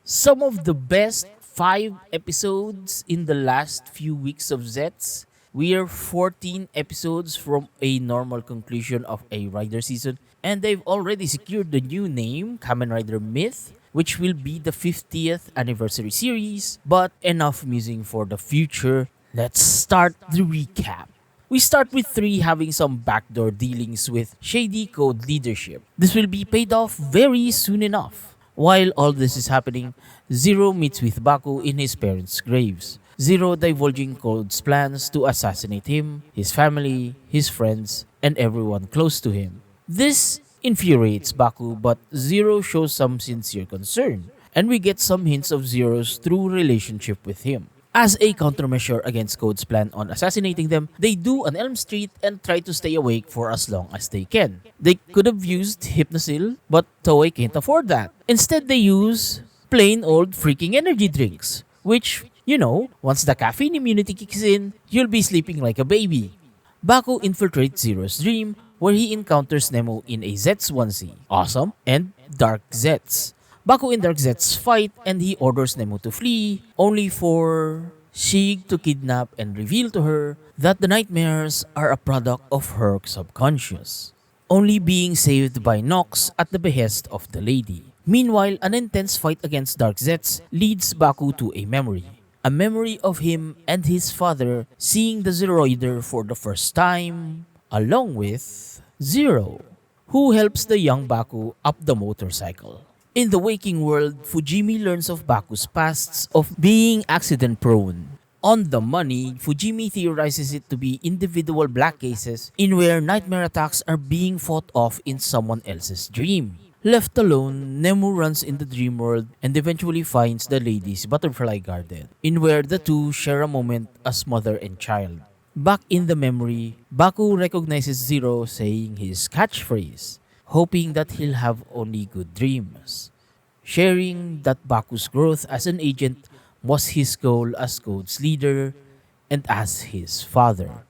Some of the best 5 episodes in the last few weeks of Zeztz. We are 14 episodes from a normal conclusion of a Rider season, and they've already secured the new name, Kamen Rider Myth, which will be the 50th anniversary series. But enough musing for the future. Let's start the recap. We start with 3 having some backdoor dealings with shady code leadership. This will be paid off very soon enough. While all this is happening, Zero meets with Baku in his parents' graves. Zero divulging Code's plans to assassinate him, his family, his friends, and everyone close to him. This infuriates Baku, but Zero shows some sincere concern, and we get some hints of Zero's true relationship with him. As a countermeasure against Code's plan on assassinating them, they do an Elm Street and try to stay awake for as long as they can. They could have used Hypnosil, but Toei can't afford that. Instead, they use plain old freaking energy drinks, which, once the caffeine immunity kicks in, you'll be sleeping like a baby. Baku infiltrates Zero's dream, where he encounters Nemo in a Zeztz onesie. Awesome. And Dark Zeztz. Baku and Dark Zeztz fight and he orders Nemo to flee, only for Shig to kidnap and reveal to her that the nightmares are a product of her subconscious, only being saved by Nox at the behest of the lady. Meanwhile, an intense fight against Dark Zeztz leads Baku to a memory of him and his father seeing the Zeroider for the first time, along with Zero, who helps the young Baku up the motorcycle. In the waking world, Fujimi learns of Baku's pasts of being accident prone. On the money, Fujimi theorizes it to be individual black cases in where nightmare attacks are being fought off in someone else's dream. Left alone, Nemu runs in the dream world and eventually finds the lady's butterfly garden, in where the two share a moment as mother and child. Back in the memory, Baku recognizes Zero saying his catchphrase, hoping that he'll have only good dreams. Sharing that Baku's growth as an agent was his goal as Code's leader and as his father,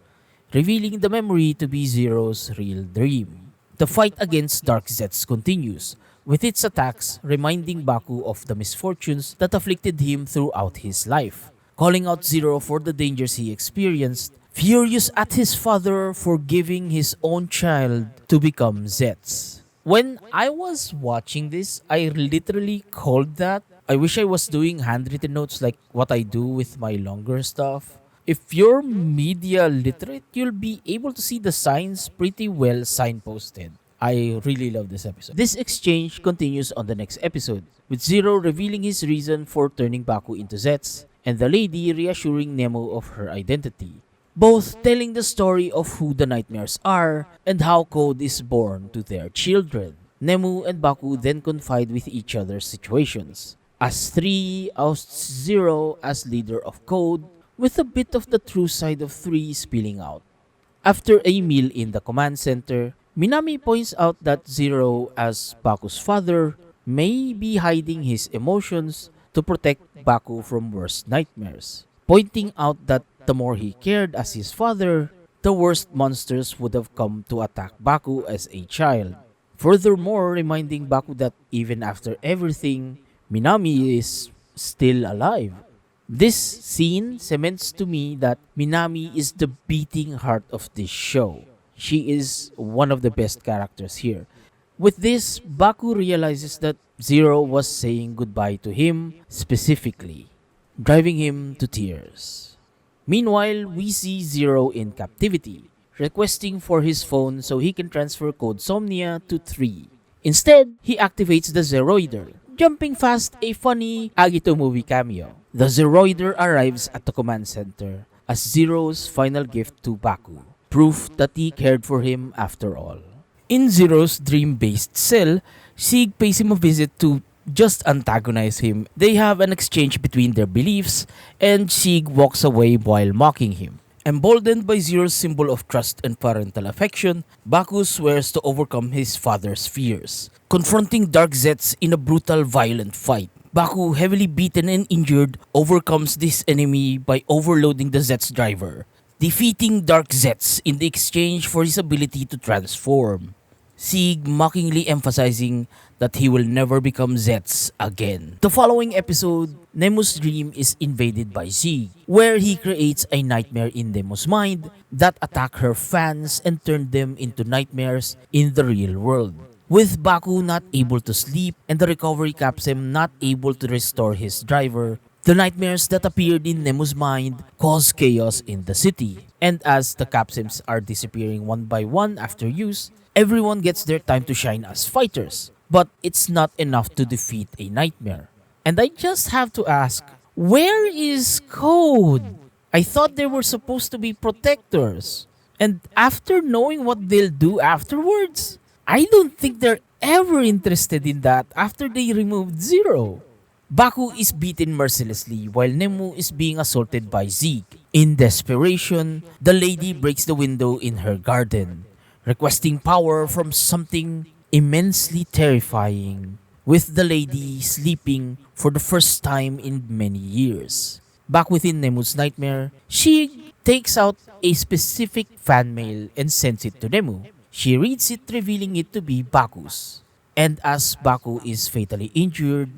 revealing the memory to be Zero's real dream. The fight against Dark Zeztz continues, with its attacks reminding Baku of the misfortunes that afflicted him throughout his life, calling out Zero for the dangers he experienced, furious at his father for giving his own child to become Zeztz. When I was watching this, I literally called that. I wish I was doing handwritten notes like what I do with my longer stuff. If you're media literate, you'll be able to see the signs pretty well signposted. I really love this episode. This exchange continues on the next episode, with Zero revealing his reason for turning Baku into Zeztz, and the lady reassuring Nemo of her identity, both telling the story of who the nightmares are and how Code is born to their children. Nemu and Baku then confide with each other's situations, as 3 ousts Zero as leader of Code, with a bit of the true side of 3 spilling out. After a meal in the command center, Minami points out that Zero, as Baku's father, may be hiding his emotions to protect Baku from worse nightmares, pointing out that the more he cared as his father, the worst monsters would have come to attack Baku as a child. Furthermore, reminding Baku that even after everything, Minami is still alive. This scene cements to me that Minami is the beating heart of this show. She is one of the best characters here. With this, Baku realizes that Zero was saying goodbye to him specifically, driving him to tears. Meanwhile, we see Zero in captivity, requesting for his phone so he can transfer Code Somnia to 3. Instead, he activates the Zeroider, jumping fast a funny Agito movie cameo. The Zeroider arrives at the command center as Zero's final gift to Baku, proof that he cared for him after all. In Zero's dream-based cell, Sig pays him a visit to just antagonize him. They have an exchange between their beliefs, and Sig walks away while mocking him. Emboldened by Zero's symbol of trust and parental affection, Baku swears to overcome his father's fears, confronting Dark Zeztz in a brutal, violent fight. Baku, heavily beaten and injured, overcomes this enemy by overloading the Zeztz driver, defeating Dark Zeztz in the exchange for his ability to transform. Sig mockingly emphasizing that he will never become Zeztz again. The following episode, Nemo's dream is invaded by Zeke, where he creates a nightmare in Nemo's mind that attack her fans and turn them into nightmares in the real world. With Baku not able to sleep and the recovery capsule not able to restore his driver, the nightmares that appeared in Nemo's mind cause chaos in the city. And as the capsims are disappearing one by one after use, everyone gets their time to shine as fighters. But it's not enough to defeat a nightmare. And I just have to ask, where is Code? I thought they were supposed to be protectors. And after knowing what they'll do afterwards, I don't think they're ever interested in that after they removed Zero. Baku is beaten mercilessly while Nemu is being assaulted by Zeke. In desperation, the lady breaks the window in her garden, requesting power from something immensely terrifying, with the lady sleeping for the first time in many years. Back within Nemu's nightmare, she takes out a specific fan mail and sends it to Nemu. She reads it, revealing it to be Baku's. And as Baku is fatally injured,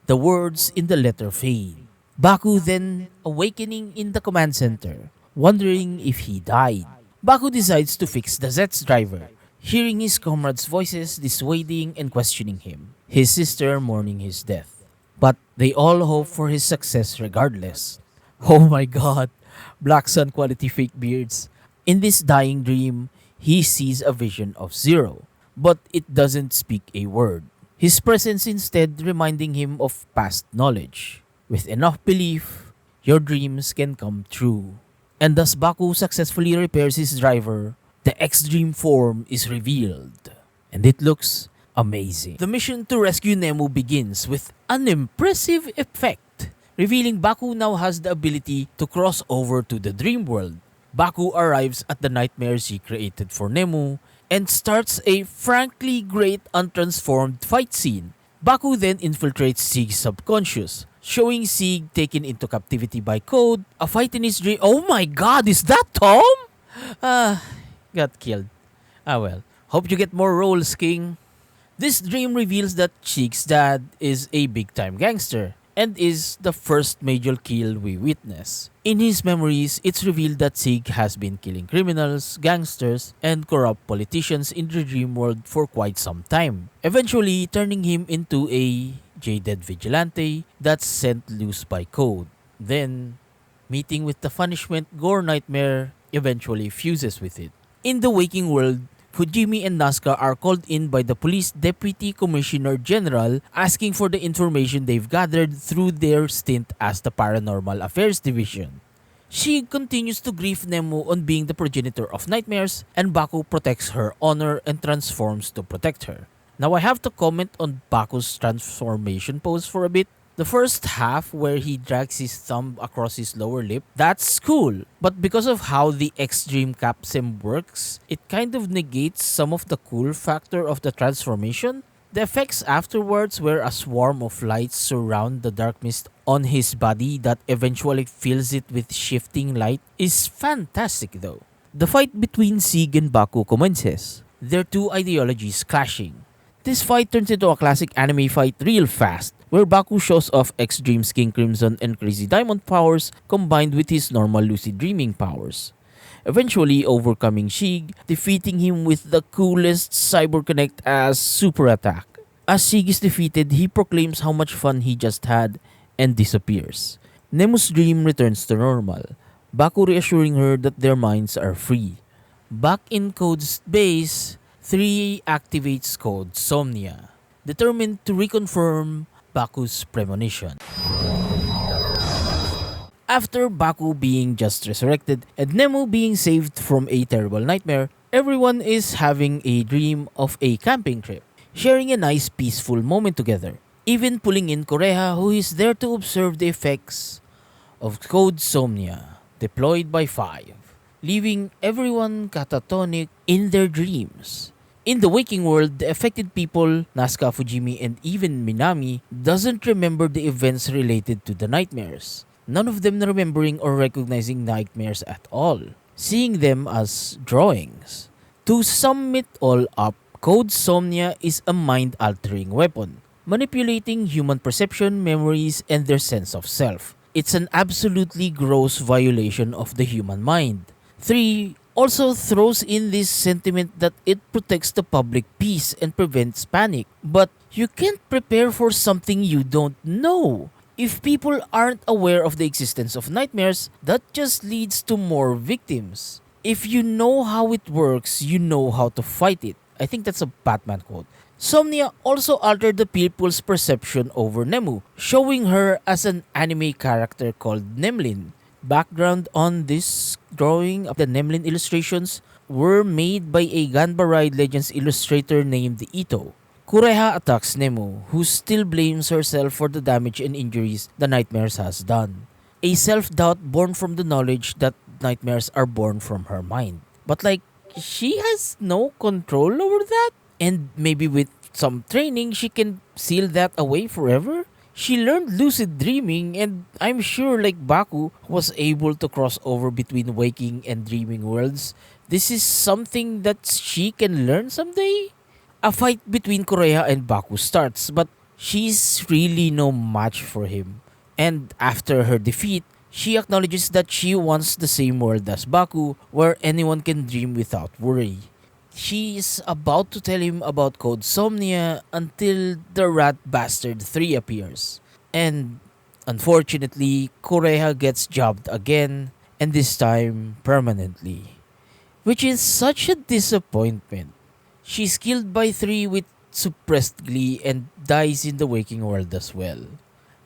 the words in the letter fade. Baku then awakening in the command center, wondering if he died. Baku decides to fix the Zeztz driver, hearing his comrades' voices dissuading and questioning him, his sister mourning his death. But they all hope for his success regardless. Oh my god, Black Sun quality fake beards. In this dying dream, he sees a vision of Zero, but it doesn't speak a word. His presence instead reminding him of past knowledge. With enough belief, your dreams can come true. And as Baku successfully repairs his driver, the X-Dream form is revealed. And it looks amazing. The mission to rescue Nemu begins with an impressive effect, revealing Baku now has the ability to cross over to the dream world. Baku arrives at the nightmares he created for Nemu and starts a frankly great untransformed fight scene. Baku then infiltrates Sig's subconscious, showing Sig taken into captivity by Code, a fight in his dream. Oh my god, is that Tom? Got killed. Well, hope you get more roles, King. This dream reveals that Sig's dad is a big-time gangster and is the first major kill we witness. In his memories, it's revealed that Sig has been killing criminals, gangsters, and corrupt politicians in the dream world for quite some time, eventually turning him into a jaded vigilante that's sent loose by Code. Then, meeting with the punishment gore nightmare eventually fuses with it. In the waking world, Fujimi and Nazca are called in by the police deputy commissioner general asking for the information they've gathered through their stint as the paranormal affairs division. She continues to grieve Nemu on being the progenitor of nightmares, and Baku protects her honor and transforms to protect her. Now I have to comment on Baku's transformation pose for a bit. The first half where he drags his thumb across his lower lip, that's cool. But because of how the X-Dream Capsim works, it kind of negates some of the cool factor of the transformation. The effects afterwards where a swarm of lights surround the dark mist on his body that eventually fills it with shifting light is fantastic though. The fight between Sig and Baku commences, their two ideologies clashing. This fight turns into a classic anime fight real fast, where Baku shows off X-Dream's King Crimson and Crazy Diamond powers combined with his normal lucid dreaming powers, eventually overcoming Sig, defeating him with the coolest Cyber Connect as super attack. As Sig is defeated, he proclaims how much fun he just had and disappears. Nemu's dream returns to normal, Baku reassuring her that their minds are free. Back in Code's base, 3 activates Code Somnia, determined to reconfirm Baku's premonition. After Baku being just resurrected and Nemu being saved from a terrible nightmare, everyone is having a dream of a camping trip, sharing a nice peaceful moment together, even pulling in Koreha, who is there to observe the effects of Code Somnia, deployed by 5, leaving everyone catatonic in their dreams. In the waking world, the affected people, Nazca, Fujimi, and even Minami, doesn't remember the events related to the nightmares. None of them remembering or recognizing nightmares at all, seeing them as drawings. To sum it all up, Code Somnia is a mind-altering weapon, manipulating human perception, memories, and their sense of self. It's an absolutely gross violation of the human mind. 3 also throws in this sentiment that it protects the public peace and prevents panic. But you can't prepare for something you don't know. If people aren't aware of the existence of nightmares, that just leads to more victims. If you know how it works, you know how to fight it. I think that's a Batman quote. Somnia also altered the people's perception over Nemu, showing her as an anime character called Nemlin. Background on this drawing of the Nemlin illustrations were made by a Ganbaride Legends illustrator named Ito. Kureha attacks Nemu, who still blames herself for the damage and injuries the nightmares has done. A self-doubt born from the knowledge that nightmares are born from her mind. But like, she has no control over that? And maybe with some training, she can seal that away forever? She learned lucid dreaming, and I'm sure like Baku was able to cross over between waking and dreaming worlds. This is something that she can learn someday? A fight between Korea and Baku starts, but she's really no match for him. And after her defeat, she acknowledges that she wants the same world as Baku, where anyone can dream without worry. She is about to tell him about Code Somnia until the Rat Bastard 3 appears. And unfortunately, Koreha gets jobbed again, and this time permanently. Which is such a disappointment. She's killed by 3 with suppressed glee and dies in the waking world as well.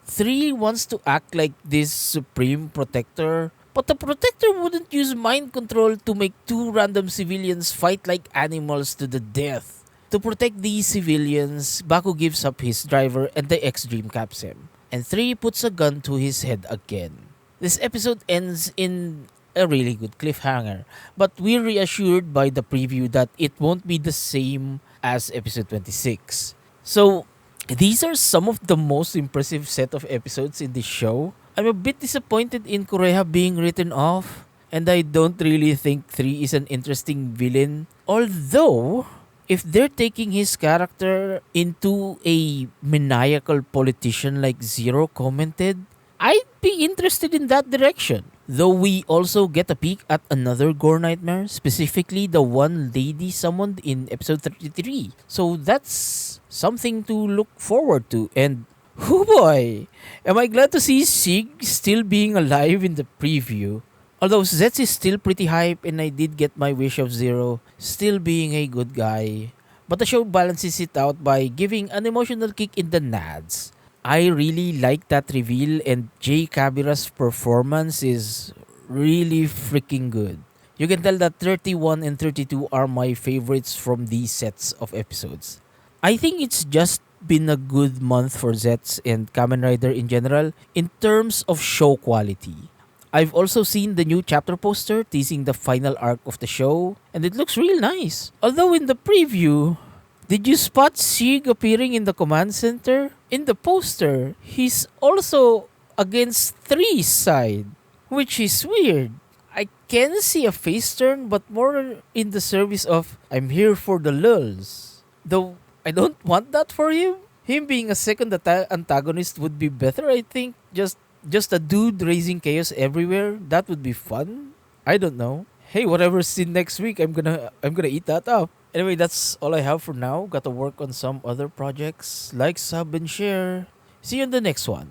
3 wants to act like this supreme protector, but the protector wouldn't use mind control to make 2 random civilians fight like animals to the death. To protect these civilians, Baku gives up his driver and the X-Dream caps him, and 3 puts a gun to his head again. This episode ends in a really good cliffhanger, but we're reassured by the preview that it won't be the same as episode 26. So, these are some of the most impressive set of episodes in this show. I'm a bit disappointed in Koreha being written off, and I don't really think 3 is an interesting villain. Although, if they're taking his character into a maniacal politician like Zero commented, I'd be interested in that direction. Though we also get a peek at another gore nightmare, specifically the one lady summoned in episode 33. So that's something to look forward to. And oh boy, am I glad to see Sig still being alive in the preview. Although Zeztz is still pretty hype and I did get my wish of Zero still being a good guy. But the show balances it out by giving an emotional kick in the nads. I really like that reveal, and Jay Kabira's performance is really freaking good. You can tell that 31 and 32 are my favorites from these sets of episodes. I think it's just been a good month for Zeztz and Kamen Rider in general in terms of show quality. I've also seen the new chapter poster teasing the final arc of the show, and it looks real nice. Although in the preview, did you spot Sig appearing in the command center? In the poster, he's also against 3's side, which is weird. I can see a face turn, but more in the service of I'm here for the lulz. Though I don't want that for him. Him being a second antagonist would be better, I think. Just a dude raising chaos everywhere. That would be fun. I don't know. Hey, whatever's in next week, I'm gonna eat that up. Anyway, that's all I have for now. Gotta work on some other projects. Like, sub, and share. See you in the next one.